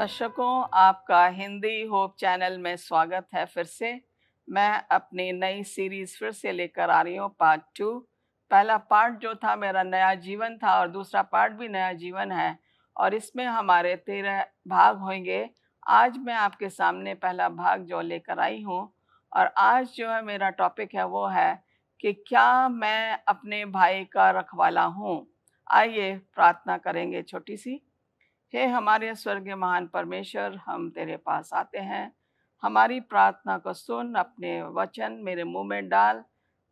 दर्शकों, आपका Hindi hope channel में स्वागत है। फिर से मैं अपनी नई सीरीज़ फिर से लेकर आ रही हूँ, पार्ट 2। पहला पार्ट जो था मेरा नया जीवन था और दूसरा पार्ट भी नया जीवन है और इसमें हमारे 13 भाग होंगे। आज मैं आपके सामने पहला भाग जो लेकर आई हूँ और आज जो है मेरा टॉपिक है वो है कि क्या मैं अपने भाई का रखवाला हूँ। आइए प्रार्थना करेंगे छोटी सी। हे हमारे स्वर्गीय महान परमेश्वर, हम तेरे पास आते हैं। हमारी प्रार्थना को सुन, अपने वचन मेरे मुंह में डाल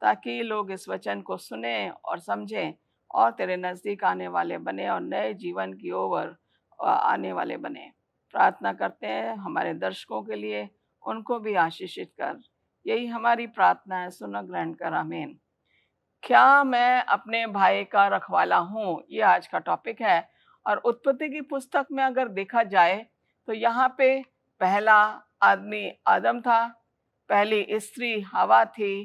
ताकि लोग इस वचन को सुने और समझें और तेरे नज़दीक आने वाले बने और नए जीवन की ओर आने वाले बने। प्रार्थना करते हैं हमारे दर्शकों के लिए, उनको भी आशीषित कर। यही हमारी प्रार्थना है, सुन ग्रहण कर, आमीन। क्या मैं अपने भाई का रखवाला हूँ, ये आज का टॉपिक है। और उत्पत्ति की पुस्तक में अगर देखा जाए तो यहाँ पे पहला आदमी आदम था, पहली स्त्री हवा थी,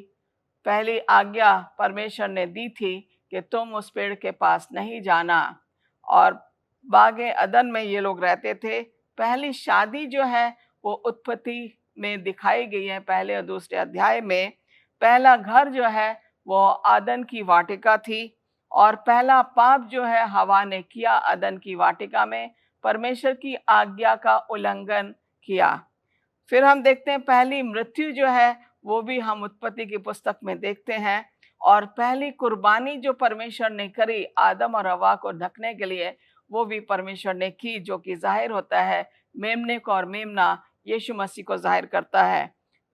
पहली आज्ञा परमेश्वर ने दी थी कि तुम उस पेड़ के पास नहीं जाना, और बागे अदन में ये लोग रहते थे। पहली शादी जो है वो उत्पत्ति में दिखाई गई है, पहले और दूसरे अध्याय में। पहला घर जो है वो आदन की वाटिका थी और पहला पाप जो है हवा ने किया अदन की वाटिका में, परमेश्वर की आज्ञा का उल्लंघन किया। फिर हम देखते हैं पहली मृत्यु जो है वो भी हम उत्पत्ति की पुस्तक में देखते हैं। और पहली कुर्बानी जो परमेश्वर ने करी आदम और हवा को ढकने के लिए, वो भी परमेश्वर ने की, जो कि जाहिर होता है मेमने को, और मेमना यीशु मसीह को जाहिर करता है।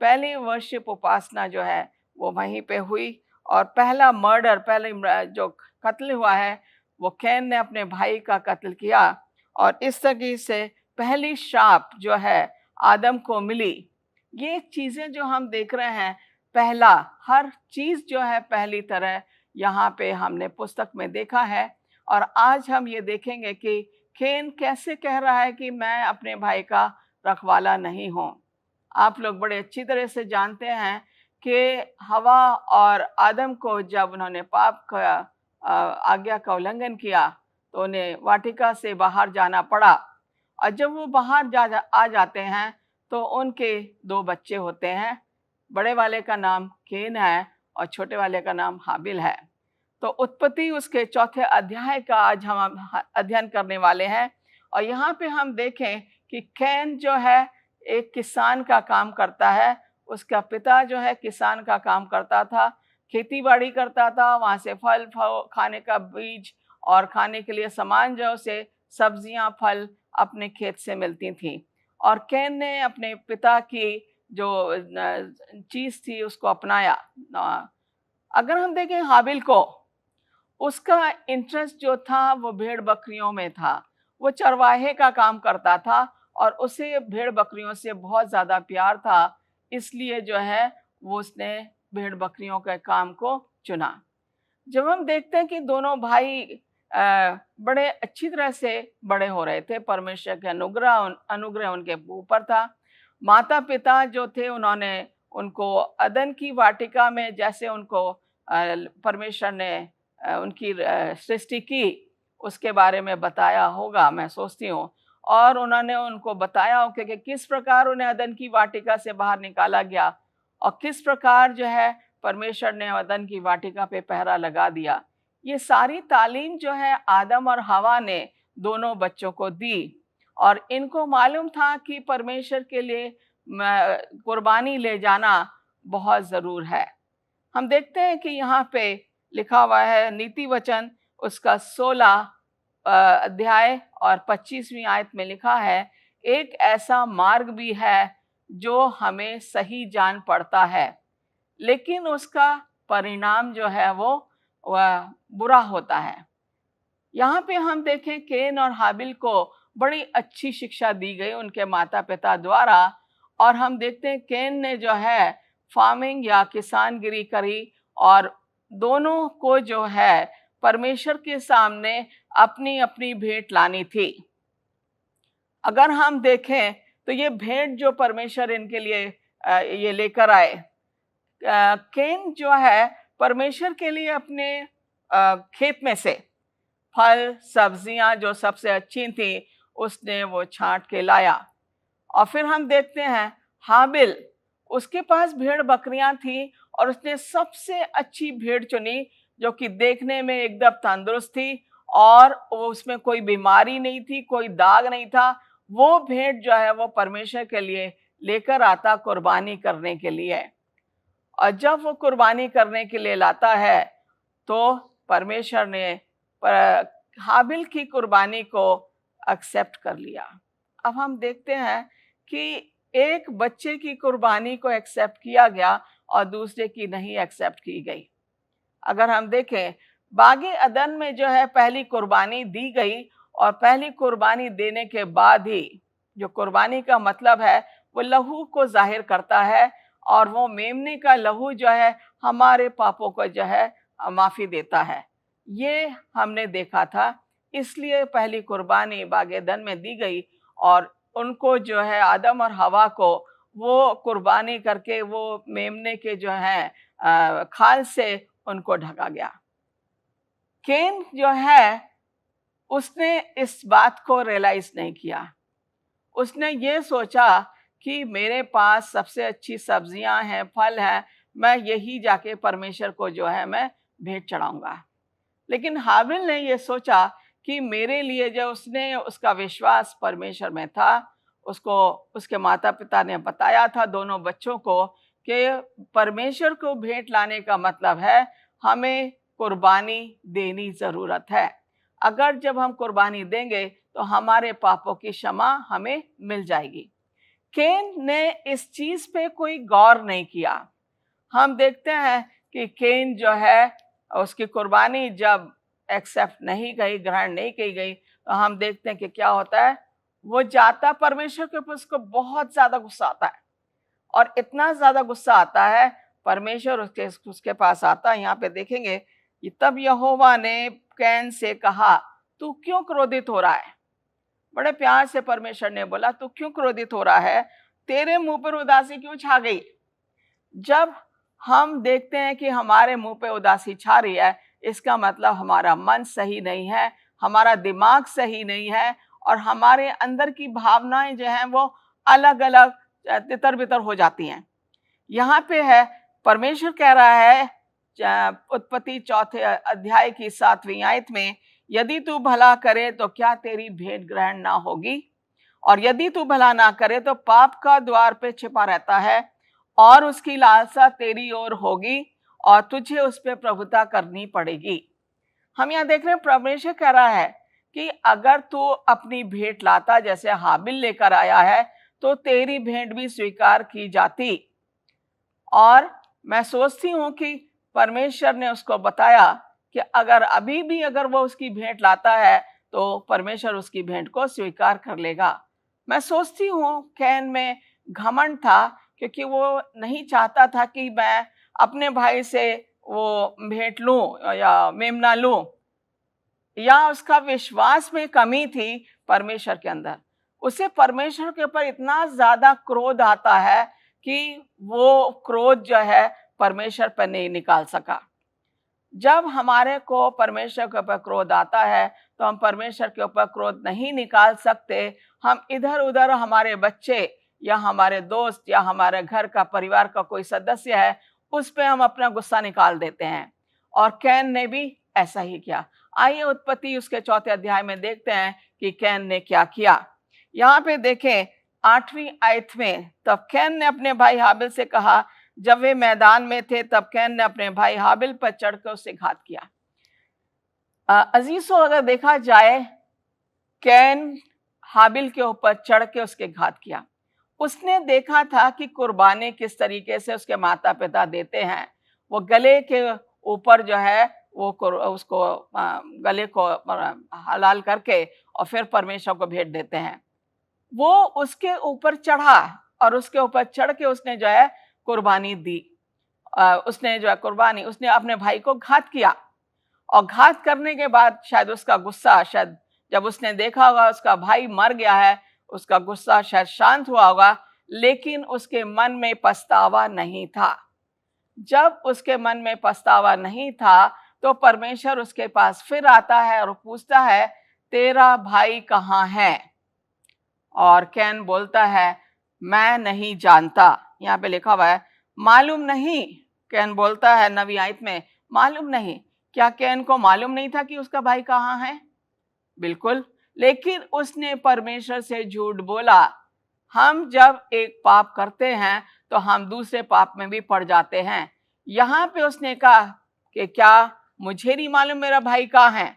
पहली वर्शिप उपासना जो है वो वहीं पे हुई। और पहला मर्डर, पहले जो कत्ल हुआ है वो कैन ने अपने भाई का कत्ल किया। और इस तरह से पहली शाप जो है आदम को मिली। ये चीज़ें जो हम देख रहे हैं, पहला हर चीज़ जो है पहली तरह यहाँ पे हमने पुस्तक में देखा है। और आज हम ये देखेंगे कि कैन कैसे कह रहा है कि मैं अपने भाई का रखवाला नहीं हूँ। आप लोग बड़े अच्छी तरह से जानते हैं कि हवा और आदम को जब उन्होंने पाप का आज्ञा का उल्लंघन किया तो उन्हें वाटिका से बाहर जाना पड़ा। और जब वो बाहर आ जाते हैं तो उनके 2 बच्चे होते हैं। बड़े वाले का नाम कैन है और छोटे वाले का नाम हाबिल है। तो उत्पत्ति उसके 4थे अध्याय का आज हम अध्ययन करने वाले हैं। और यहाँ पे हम देखें कि कैन जो है एक किसान का काम करता है। उसका पिता जो है किसान का काम करता था, खेती बाड़ी करता था, वहाँ से फल खाने का बीज और खाने के लिए सामान जो से सब्जियां फल अपने खेत से मिलती थी। और कैन ने अपने पिता की जो चीज़ थी उसको अपनाया। अगर हम देखें हाबिल को, उसका इंटरेस्ट जो था वो भेड़ बकरियों में था। वो चरवाहे का काम करता था और उसे भेड़ बकरियों से बहुत ज़्यादा प्यार था, इसलिए जो है वो उसने भेड़ बकरियों के काम को चुना। जब हम देखते हैं कि दोनों भाई बड़े अच्छी तरह से बड़े हो रहे थे, परमेश्वर के अनुग्रह उनके ऊपर था। माता पिता जो थे उन्होंने उनको अदन की वाटिका में जैसे उनको परमेश्वर ने उनकी सृष्टि की उसके बारे में बताया होगा, मैं सोचती हूँ। और उन्होंने उनको बताया होगा कि किस प्रकार उन्हें अदन की वाटिका से बाहर निकाला गया और किस प्रकार जो है परमेश्वर ने अदन की वाटिका पे पहरा लगा दिया। ये सारी तालीम जो है आदम और हवा ने दोनों बच्चों को दी और इनको मालूम था कि परमेश्वर के लिए कुर्बानी ले जाना बहुत ज़रूर है। हम देखते हैं कि यहाँ पे लिखा हुआ है नीति वचन उसका 16 अध्याय और 25वीं आयत में लिखा है, एक ऐसा मार्ग भी है जो हमें सही जान पड़ता है, लेकिन उसका परिणाम जो है वो बुरा होता है। यहाँ पे हम देखें कैन और हाबिल को बड़ी अच्छी शिक्षा दी गई उनके माता पिता द्वारा। और हम देखते हैं कैन ने जो है फार्मिंग या किसानगिरी करी और दोनों को जो है परमेश्वर के सामने अपनी अपनी भेंट लानी थी। अगर हम देखें तो ये भेंट जो परमेश्वर इनके लिए ये लेकर आए, कैन जो है परमेश्वर के लिए अपने खेत में से फल सब्जियां जो सबसे अच्छी थी उसने वो छांट के लाया। और फिर हम देखते हैं हाबिल, उसके पास भेड़ बकरियां थी और उसने सबसे अच्छी भेड़ चुनी जो कि देखने में एकदम तंदुरुस्त थी और उसमें कोई बीमारी नहीं थी, कोई दाग नहीं था। वो भेड़ जो है वो परमेश्वर के लिए लेकर आता कुर्बानी करने के लिए। और जब वो कुर्बानी करने के लिए लाता है तो परमेश्वर ने हाबिल की कुर्बानी को एक्सेप्ट कर लिया। अब हम देखते हैं कि एक बच्चे की कुर्बानी को एक्सेप्ट किया गया और दूसरे की नहीं एक्सेप्ट की गई। अगर हम देखें बागे अदन में जो है पहली कुर्बानी दी गई और पहली कुर्बानी देने के बाद ही, जो कुर्बानी का मतलब है वो लहू को जाहिर करता है और वो मेमने का लहू जो है हमारे पापों को जो है माफी देता है। ये हमने देखा था, इसलिए पहली कुर्बानी बागे अदन में दी गई और उनको जो है आदम और हवा को वो कुर्बानी करके वो मेमने के जो है खाल से उनको ढका गया। केन जो है उसने इस बात को रियलाइज नहीं किया। उसने ये सोचा कि मेरे पास सबसे अच्छी सब्जियां हैं, फल हैं, मैं यही जाके परमेश्वर को जो है मैं भेंट चढ़ाऊंगा। लेकिन हाबिल ने ये सोचा कि मेरे लिए, जो उसने उसका विश्वास परमेश्वर में था, उसको उसके माता पिता ने बताया था दोनों बच्चों को कि परमेश्वर को भेंट लाने का मतलब है हमें कुर्बानी देनी जरूरत है। अगर जब हम कुर्बानी देंगे तो हमारे पापों की क्षमा हमें मिल जाएगी। केन ने इस चीज पे कोई गौर नहीं किया। हम देखते हैं कि केन जो है उसकी कुर्बानी जब एक्सेप्ट नहीं गई, ग्रहण नहीं की गई, तो हम देखते हैं कि क्या होता है, वो जाता परमेश्वर के ऊपर, उसको बहुत ज्यादा गुस्सा आता है और इतना ज्यादा गुस्सा आता है परमेश्वर उसके पास आता है। यहाँ पे देखेंगे कि तब यहोवा ने कैन से कहा तू क्यों क्रोधित हो रहा है। बड़े प्यार से परमेश्वर ने बोला तू क्यों क्रोधित हो रहा है, तेरे मुंह पर उदासी क्यों छा गई। जब हम देखते हैं कि हमारे मुंह पे उदासी छा रही है, इसका मतलब हमारा मन सही नहीं है, हमारा दिमाग सही नहीं है और हमारे अंदर की भावनाएं जो हैं वो अलग अलग तितर बितर हो जाती हैं। यहाँ पे है परमेश्वर कह रहा है उत्पत्ति 4 अध्याय की 7वीं आयत में, यदि तू भला करे तो क्या तेरी भेंट ग्रहण ना होगी, और यदि तू भला ना करे तो पाप का द्वार पे छिपा रहता है और उसकी लालसा तेरी ओर होगी और तुझे उस पर प्रभुता करनी पड़ेगी। हम यहाँ देख रहे हैं परमेश्वर कह रहा है कि अगर तू अपनी भेंट लाता जैसे हाबिल लेकर आया है तो तेरी भेंट भी स्वीकार की जाती। और मैं सोचती हूँ कि परमेश्वर ने उसको बताया कि अगर अभी भी अगर वो उसकी भेंट लाता है तो परमेश्वर उसकी भेंट को स्वीकार कर लेगा। मैं सोचती हूँ कैन में घमंड था क्योंकि वो नहीं चाहता था कि मैं अपने भाई से वो भेंट लूं या मेमना लूं, या उसका विश्वास में कमी थी परमेश्वर के अंदर। उसे परमेश्वर के ऊपर इतना ज्यादा क्रोध आता है कि वो क्रोध जो है परमेश्वर पर नहीं निकाल सका। जब हमारे को परमेश्वर के ऊपर क्रोध आता है तो हम परमेश्वर के ऊपर क्रोध नहीं निकाल सकते। हम इधर उधर हमारे बच्चे या हमारे दोस्त या हमारे घर का परिवार का कोई सदस्य है उस पे हम अपना गुस्सा निकाल देते हैं, और कैन ने भी ऐसा ही किया। आइए उत्पत्ति उसके 4 अध्याय में देखते हैं कि कैन ने क्या किया। यहाँ पे देखें 8वीं आयत में, तब कैन ने अपने भाई हाबिल से कहा, जब वे मैदान में थे तब कैन ने अपने भाई हाबिल पर चढ़कर उससे घात किया। अजीजों, अगर देखा जाए कैन हाबिल के ऊपर चढ़ के उसके घात किया। उसने देखा था कि कुर्बानी किस तरीके से उसके माता पिता देते हैं। वो गले के ऊपर जो है वो उसको गले को हलाल करके और फिर परमेश्वर को भेंट देते हैं। वो उसके ऊपर चढ़ा और उसके ऊपर चढ़ के उसने जो है कुर्बानी दी। उसने जो है कुर्बानी, उसने अपने भाई को घात किया और घात करने के बाद शायद उसका गुस्सा, शायद जब उसने देखा होगा उसका भाई मर गया है, उसका गुस्सा शायद शांत हुआ होगा, लेकिन उसके मन में पछतावा नहीं था। जब उसके मन में पछतावा नहीं था तो परमेश्वर उसके पास फिर आता है और पूछता है तेरा भाई कहाँ है। और कैन बोलता है मैं नहीं जानता। यहाँ पे लिखा हुआ है मालूम नहीं। कैन बोलता है नवी आयत में मालूम नहीं। क्या कैन को मालूम नहीं था कि उसका भाई कहाँ है? बिल्कुल, लेकिन उसने परमेश्वर से झूठ बोला। हम जब एक पाप करते हैं तो हम दूसरे पाप में भी पड़ जाते हैं। यहाँ पे उसने कहा कि क्या मुझे नहीं मालूम मेरा भाई कहाँ है।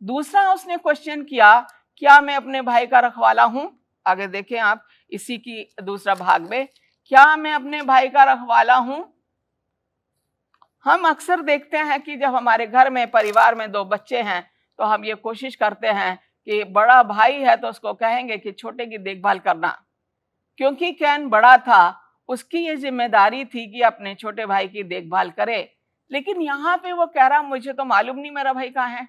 दूसरा उसने क्वेश्चन किया क्या मैं अपने भाई का रखवाला हूं? आगे देखें आप इसी की दूसरा भाग में, क्या मैं अपने भाई का रखवाला हूं? हम अक्सर देखते हैं कि जब हमारे घर में परिवार में दो बच्चे हैं तो हम ये कोशिश करते हैं कि बड़ा भाई है तो उसको कहेंगे कि छोटे की देखभाल करना। क्योंकि कैन बड़ा था, उसकी ये जिम्मेदारी थी कि अपने छोटे भाई की देखभाल करे। लेकिन यहाँ पे वो कह रहा मुझे तो मालूम नहीं मेरा भाई कहाँ है।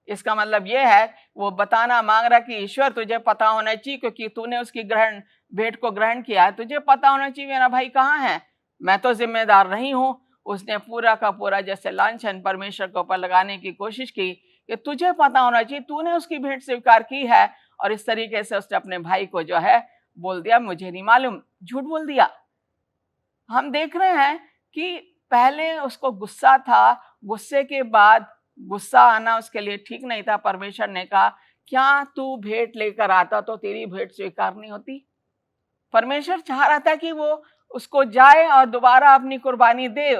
इसका मतलब ये है वो बताना मांग रहा कि ईश्वर तुझे पता होना चाहिए, क्योंकि तूने उसकी भेंट को ग्रहण किया है, तुझे पता होना चाहिए मेरा भाई कहाँ है। मैं तो जिम्मेदार नहीं हूं। उसने पूरा का पूरा जैसे लांछन परमेश्वर के ऊपर लगाने की कोशिश की कि तुझे पता होना चाहिए, तूने उसकी भेंट स्वीकार की है। और इस तरीके से उसने अपने भाई को जो है बोल दिया मुझे नहीं मालूम, झूठ बोल दिया। हम देख रहे हैं कि पहले उसको गुस्सा था, गुस्से के बाद गुस्सा आना उसके लिए ठीक नहीं था। परमेश्वर ने कहा क्या तू भेंट लेकर आता तो तेरी भेंट स्वीकार नहीं होती? परमेश्वर चाह रहा था कि वो उसको जाए और दोबारा अपनी कुर्बानी दे,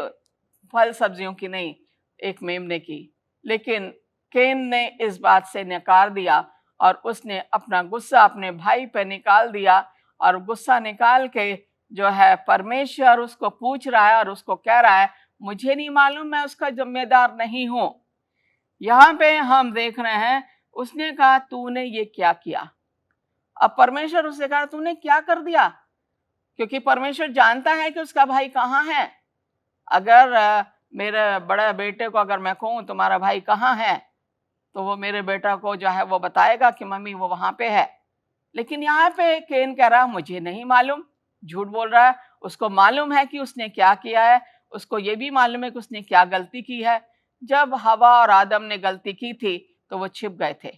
फल सब्जियों की नहीं, एक मेमने की। लेकिन कैन ने इस बात से नकार दिया और उसने अपना गुस्सा अपने भाई पे निकाल दिया। और गुस्सा निकाल के जो है परमेश्वर उसको पूछ रहा है और उसको कह रहा है मुझे नहीं मालूम, मैं उसका जिम्मेदार नहीं हूं। यहाँ पे हम देख रहे हैं उसने कहा तूने ये क्या किया। अब परमेश्वर उससे कहा तूने क्या कर दिया, क्योंकि परमेश्वर जानता है कि उसका भाई कहाँ है। अगर मेरे बड़े बेटे को अगर मैं कहूँ तुम्हारा भाई कहाँ है तो वो मेरे बेटा को जो है वो बताएगा कि मम्मी वो वहां पे है। लेकिन यहाँ पे कैन कह रहा मुझे नहीं मालूम, झूठ बोल रहा है। उसको मालूम है कि उसने क्या किया है, उसको ये भी मालूम है कि उसने क्या गलती की है। जब हवा और आदम ने गलती की थी तो वो छिप गए थे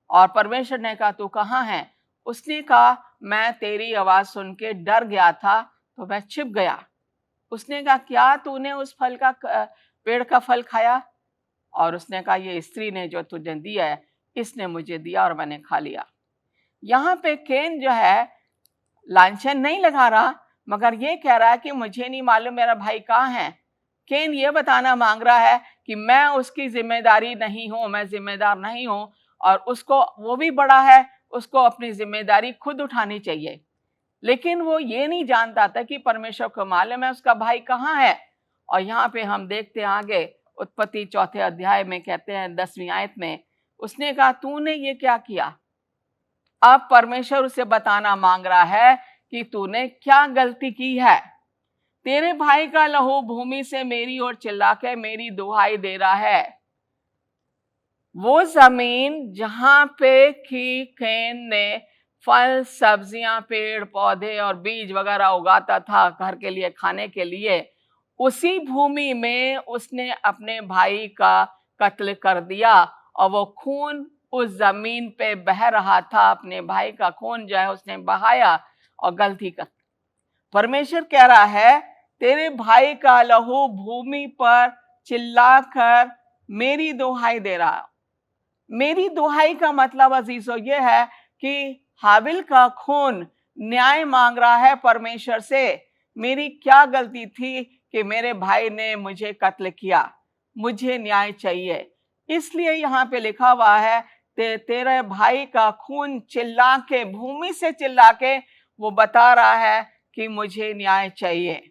और परमेश्वर ने कहा तू कहाँ है? उसने कहा मैं तेरी आवाज सुन के डर गया था तो मैं छिप गया। उसने कहा क्या तूने उस फल का पेड़ का फल खाया? और उसने कहा ये स्त्री ने जो तुझे दिया है इसने मुझे दिया और मैंने खा लिया। यहाँ पे कैन जो है लांछन नहीं लगा रहा, मगर ये कह रहा है कि मुझे नहीं मालूम मेरा भाई कहाँ है। कैन ये बताना मांग रहा है कि मैं उसकी जिम्मेदारी नहीं हूं, मैं जिम्मेदार नहीं हूं। और उसको, वो भी बड़ा है, उसको अपनी जिम्मेदारी खुद उठानी चाहिए। लेकिन वो ये नहीं जानता था कि परमेश्वर को मालूम है उसका भाई कहाँ है। और यहाँ पे हम देखते हैं आगे उत्पत्ति 4 अध्याय में कहते हैं 10वीं आयत में उसने कहा तूने ये क्या किया। अब परमेश्वर उसे बताना मांग रहा है कि तूने क्या गलती की है। तेरे भाई का लहू भूमि से मेरी ओर चिल्ला के मेरी दुहाई दे रहा है। वो जमीन जहां पे कि कैन ने फल सब्जियां पेड़ पौधे और बीज वगैरह उगाता था घर के लिए खाने के लिए, उसी भूमि में उसने अपने भाई का कत्ल कर दिया। और वो खून उस जमीन पे बह रहा था, अपने भाई का खून जो है उसने बहाया और गलती कर। परमेश्वर कह रहा है तेरे भाई का लहू भूमि पर चिल्लाकर मेरी दुहाई दे रहा। मेरी दुहाई का मतलब अजीजों ये है कि हाबिल का खून न्याय मांग रहा है परमेश्वर से। मेरी क्या गलती थी कि मेरे भाई ने मुझे कत्ल किया, मुझे न्याय चाहिए। इसलिए यहाँ पे लिखा हुआ है तेरे भाई का खून चिल्ला के, भूमि से चिल्ला के वो बता रहा है कि मुझे न्याय चाहिए।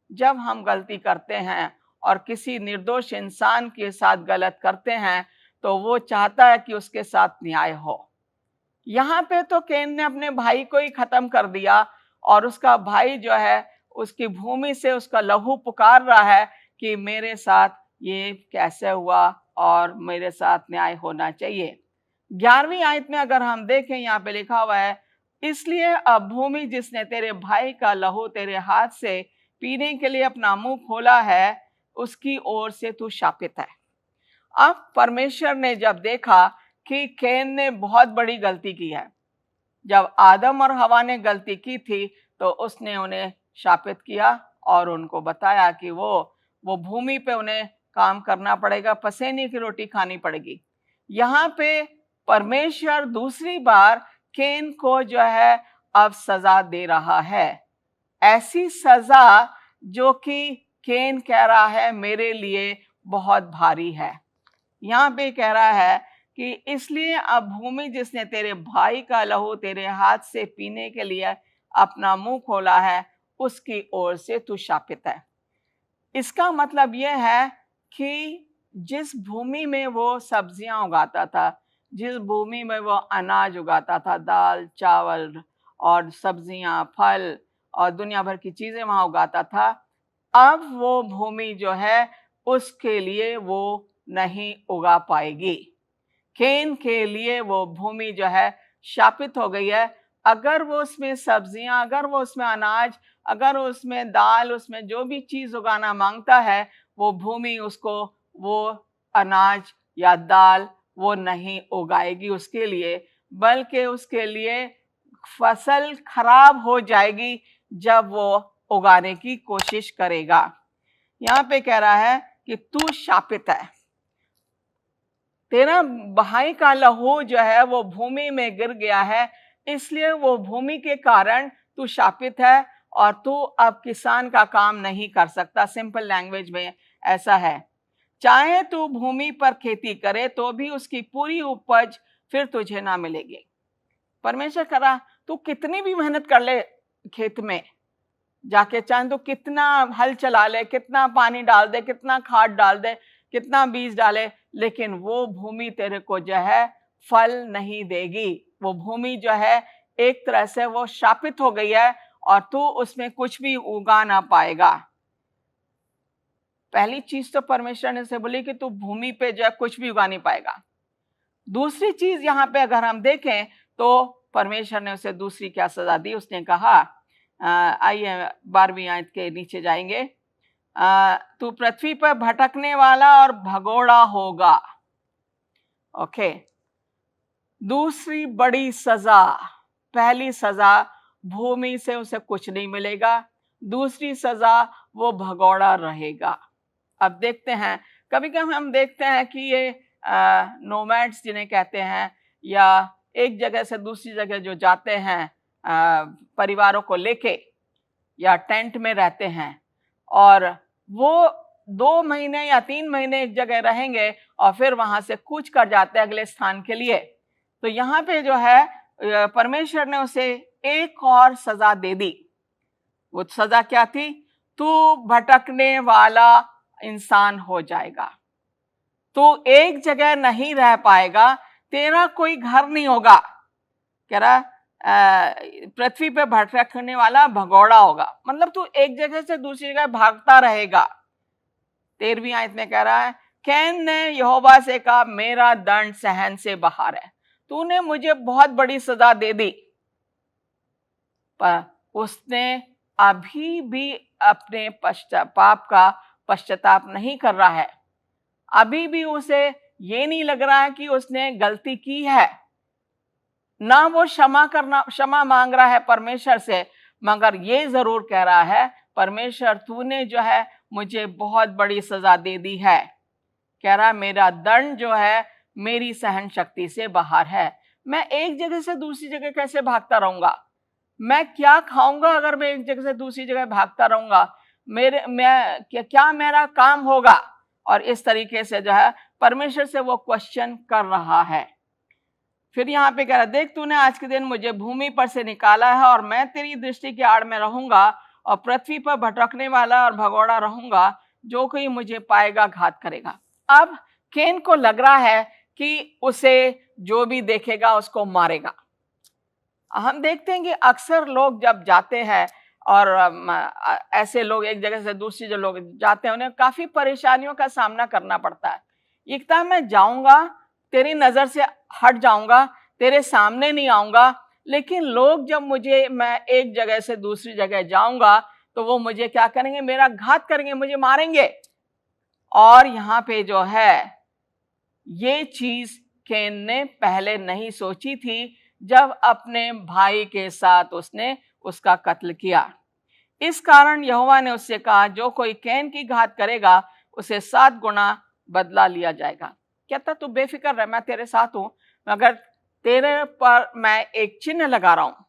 जब हम गलती करते हैं और किसी निर्दोष इंसान के साथ गलत करते हैं तो वो चाहता है कि उसके साथ न्याय हो। यहाँ पे तो कैन ने अपने भाई को ही खत्म कर दिया और उसका भाई जो है उसकी भूमि से उसका लहू पुकार रहा है कि मेरे साथ ये कैसे हुआ और मेरे साथ न्याय होना चाहिए। 11वीं आयत में अगर हम देखें यहाँ पे लिखा हुआ है इसलिए अब भूमि जिसने तेरे भाई का लहू तेरे हाथ से पीने के लिए अपना मुंह खोला है उसकी ओर से तू शापित है। अब परमेश्वर ने जब देखा कि कैन ने बहुत बड़ी गलती की है, जब आदम और हवा ने गलती की थी तो उसने उन्हें शापित किया और उनको बताया कि वो भूमि पे उन्हें काम करना पड़ेगा, पसीने की रोटी खानी पड़ेगी। यहाँ पे परमेश्वर दूसरी बार केन को जो है अब सजा दे रहा है, ऐसी सजा जो कि केन कह रहा है मेरे लिए बहुत भारी है। यहाँ पे कह रहा है कि इसलिए अब भूमि जिसने तेरे भाई का लहू तेरे हाथ से पीने के लिए अपना मुंह खोला है, उसकी ओर से तू शापित है। इसका मतलब यह है कि जिस भूमि में वो सब्जियां उगाता था, जिस भूमि में वो अनाज उगाता था, दाल चावल और सब्जियां, फल और दुनिया भर की चीजें वहां उगाता था, अब वो भूमि जो है उसके लिए वो नहीं उगा पाएगी। केन के लिए वो भूमि जो है शापित हो गई है। अगर वो उसमें सब्जियां, अगर वो उसमें अनाज, अगर उसमें दाल, उसमें जो भी चीज उगाना मांगता है, वो भूमि उसको वो अनाज या दाल वो नहीं उगाएगी उसके लिए, बल्कि उसके लिए फसल खराब हो जाएगी जब वो उगाने की कोशिश करेगा। यहाँ पे कह रहा है कि तू शापित है, तेरा भाई का लहू जो है वो भूमि में गिर गया है, इसलिए वो भूमि के कारण तू शापित है और तू अब किसान का काम नहीं कर सकता। सिंपल लैंग्वेज में ऐसा है, चाहे तू भूमि पर खेती करे तो भी उसकी पूरी उपज फिर तुझे ना मिलेगी। परमेश्वर कह रहा तू कितनी भी मेहनत कर ले खेत में जाके, चाहे तो कितना हल चला ले, कितना पानी डाल दे, कितना खाद डाल दे, कितना बीज डाले, लेकिन वो भूमि तेरे को जो है फल नहीं देगी। वो भूमि जो है एक तरह से वो शापित हो गई है और तू उसमें कुछ भी उगा ना पाएगा। पहली चीज तो परमेश्वर ने से बोली कि तू भूमि पे जो है कुछ भी उगा नहीं पाएगा। दूसरी चीज यहाँ पे अगर हम देखें तो परमेश्वर ने उसे दूसरी क्या सजा दी, उसने कहा, आइए 12वीं आयत के नीचे जाएंगे, तू पृथ्वी पर भटकने वाला और भगोड़ा होगा। ओके, दूसरी बड़ी सजा, पहली सजा भूमि से उसे कुछ नहीं मिलेगा, दूसरी सजा वो भगोड़ा रहेगा। अब देखते हैं, कभी कभी हम देखते हैं कि ये नोमैड्स जिन्हें कहते हैं, या एक जगह से दूसरी जगह जो जाते हैं परिवारों को लेके, या टेंट में रहते हैं, और वो 2 महीने या 3 महीने एक जगह रहेंगे और फिर वहां से कूच कर जाते हैं अगले स्थान के लिए। तो यहाँ पे जो है परमेश्वर ने उसे एक और सजा दे दी। वो सजा क्या थी? तू भटकने वाला इंसान हो जाएगा, तू एक जगह नहीं रह पाएगा, तेरा कोई घर नहीं होगा। कह रहा पृथ्वी पे भटकने वाला भगोड़ा होगा, मतलब तू एक जगह से दूसरी जगह भागता रहेगा। 13वीं आयत में कह रहा है, कैन ने यहोवा से कहा मेरा दंड सहन से बाहर है, तूने मुझे बहुत बड़ी सजा दे दी। पर उसने अभी भी अपने पाप का पश्चाताप नहीं कर रहा है। अभी भी उसे ये नहीं लग रहा है कि उसने गलती की है, ना वो क्षमा मांग रहा है परमेश्वर से, मगर ये जरूर कह रहा है, परमेश्वर तूने जो है मुझे बहुत बड़ी सजा दे दी है। कह रहा मेरा दंड जो है मेरी सहन शक्ति से बाहर है। मैं एक जगह से दूसरी जगह कैसे भागता रहूंगा? मैं क्या खाऊंगा अगर मैं एक जगह से दूसरी जगह भागता रहूंगा? क्या मेरा काम होगा? और इस तरीके से जो है परमेश्वर से वो क्वेश्चन कर रहा है। फिर यहाँ पे कह रहा, देख तूने आज के दिन मुझे भूमि पर से निकाला है और मैं तेरी दृष्टि की आड़ में रहूंगा और पृथ्वी पर भटकने वाला और भगोड़ा रहूंगा, जो कोई मुझे पाएगा घात करेगा। अब केन को लग रहा है कि उसे जो भी देखेगा उसको मारेगा। हम देखते हैं कि अक्सर लोग जब जाते हैं और ऐसे लोग एक जगह से दूसरी जगह लोग जाते हैं, उन्हें काफी परेशानियों का सामना करना पड़ता है। एक तो मैं जाऊंगा, तेरी नजर से हट जाऊंगा, तेरे सामने नहीं आऊंगा, लेकिन लोग जब मैं एक जगह से दूसरी जगह जाऊंगा तो वो मुझे क्या करेंगे? मेरा घात करेंगे, मुझे मारेंगे। और यहाँ पे जो है ये चीज केन ने पहले नहीं सोची थी, जब अपने भाई के साथ उसने उसका कत्ल किया। इस कारण यहोवा ने उससे कहा, जो कोई कैन की घात करेगा उसे 7 गुना बदला लिया जाएगा। कहता, तू बेफिक्र रह, मैं तेरे साथ हूं, मगर तेरे पर मैं एक चिन्ह लगा रहा हूं।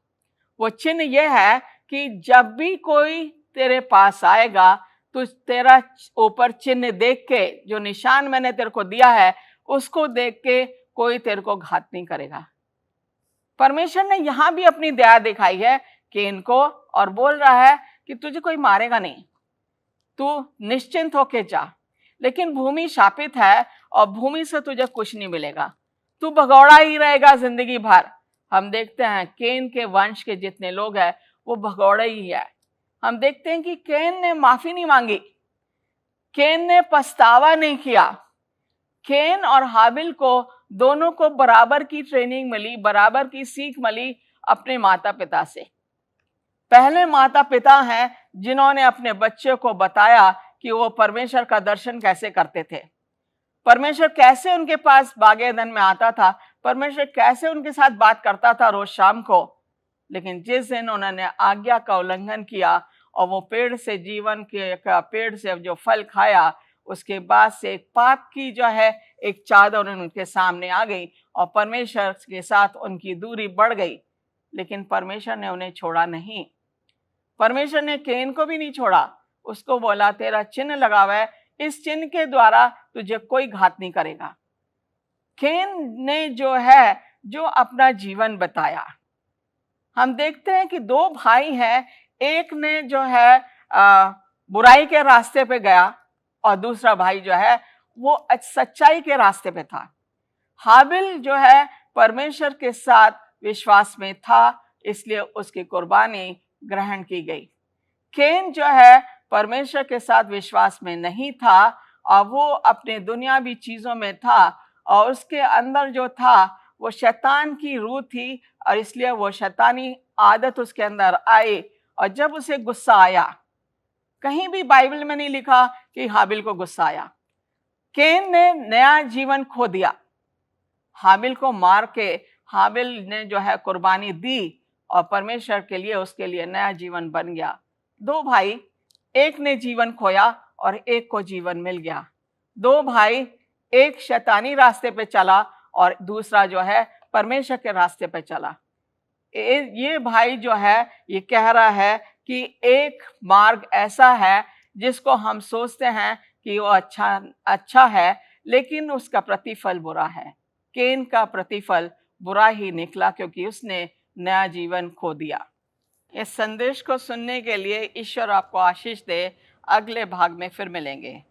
वो चिन्ह यह है कि जब भी कोई तेरे पास आएगा तो तेरा ऊपर चिन्ह देख के, जो निशान मैंने तेरे को दिया है उसको देख के कोई तेरे को घात नहीं करेगा। परमेश्वर ने यहां भी अपनी दया दिखाई है कैन को और बोल रहा है कि तुझे कोई मारेगा नहीं, तू निश्चिंत होके जा। लेकिन भूमि शापित है और भूमि से तुझे कुछ नहीं मिलेगा, तू भगौड़ा ही रहेगा जिंदगी भर। हम देखते हैं कैन के वंश के जितने लोग हैं वो भगौड़े ही है। हम देखते हैं कि कैन ने माफी नहीं मांगी, कैन ने पछतावा नहीं किया। कैन और हाबिल को दोनों को बराबर की ट्रेनिंग मिली, बराबर की सीख मिली अपने माता पिता से। पहले माता पिता हैं जिन्होंने अपने बच्चे को बताया कि वो परमेश्वर का दर्शन कैसे करते थे, परमेश्वर कैसे उनके पास बागे एदन में आता था, परमेश्वर कैसे उनके साथ बात करता था रोज शाम को। लेकिन जिस दिन उन्होंने आज्ञा का उल्लंघन किया और वो पेड़ से, जीवन के पेड़ से जो फल खाया, उसके बाद से पाप की जो है एक चादर उनके सामने आ गई और परमेश्वर के साथ उनकी दूरी बढ़ गई। लेकिन परमेश्वर ने उन्हें छोड़ा नहीं। परमेश्वर ने कैन को भी नहीं छोड़ा, उसको बोला तेरा चिन्ह लगा हुआ है, इस चिन्ह के द्वारा तुझे कोई घात नहीं करेगा। कैन ने जो अपना जीवन बताया। हम देखते हैं कि 2 भाई हैं, एक ने जो है बुराई के रास्ते पे गया और दूसरा भाई जो है वो सच्चाई के रास्ते पे था। हाबिल जो है परमेश्वर के साथ विश्वास में था, इसलिए उसकी कुर्बानी ग्रहण की गई। कैन जो है परमेश्वर के साथ विश्वास में नहीं था और वो अपने दुनियावी चीजों में था और उसके अंदर जो था वो शैतान की रूह थी और इसलिए वो शैतानी आदत उसके अंदर आई। और जब उसे गुस्सा आया, कहीं भी बाइबल में नहीं लिखा कि हाबिल को गुस्सा आया। कैन ने नया जीवन खो दिया, हाबिल को मार के हाबिल ने जो है कुर्बानी दी और परमेश्वर के लिए उसके लिए नया जीवन बन गया। 2 भाई, एक ने जीवन खोया और एक को जीवन मिल गया। 2 भाई, एक शैतानी रास्ते पे चला और दूसरा जो है परमेश्वर के रास्ते पे चला। ये भाई जो है ये कह रहा है कि एक मार्ग ऐसा है जिसको हम सोचते हैं कि वो अच्छा है, लेकिन उसका प्रतिफल बुरा है। कैन का प्रतिफल बुरा ही निकला क्योंकि उसने नया जीवन खो दिया। इस संदेश को सुनने के लिए ईश्वर आपको आशीष दे। अगले भाग में फिर मिलेंगे।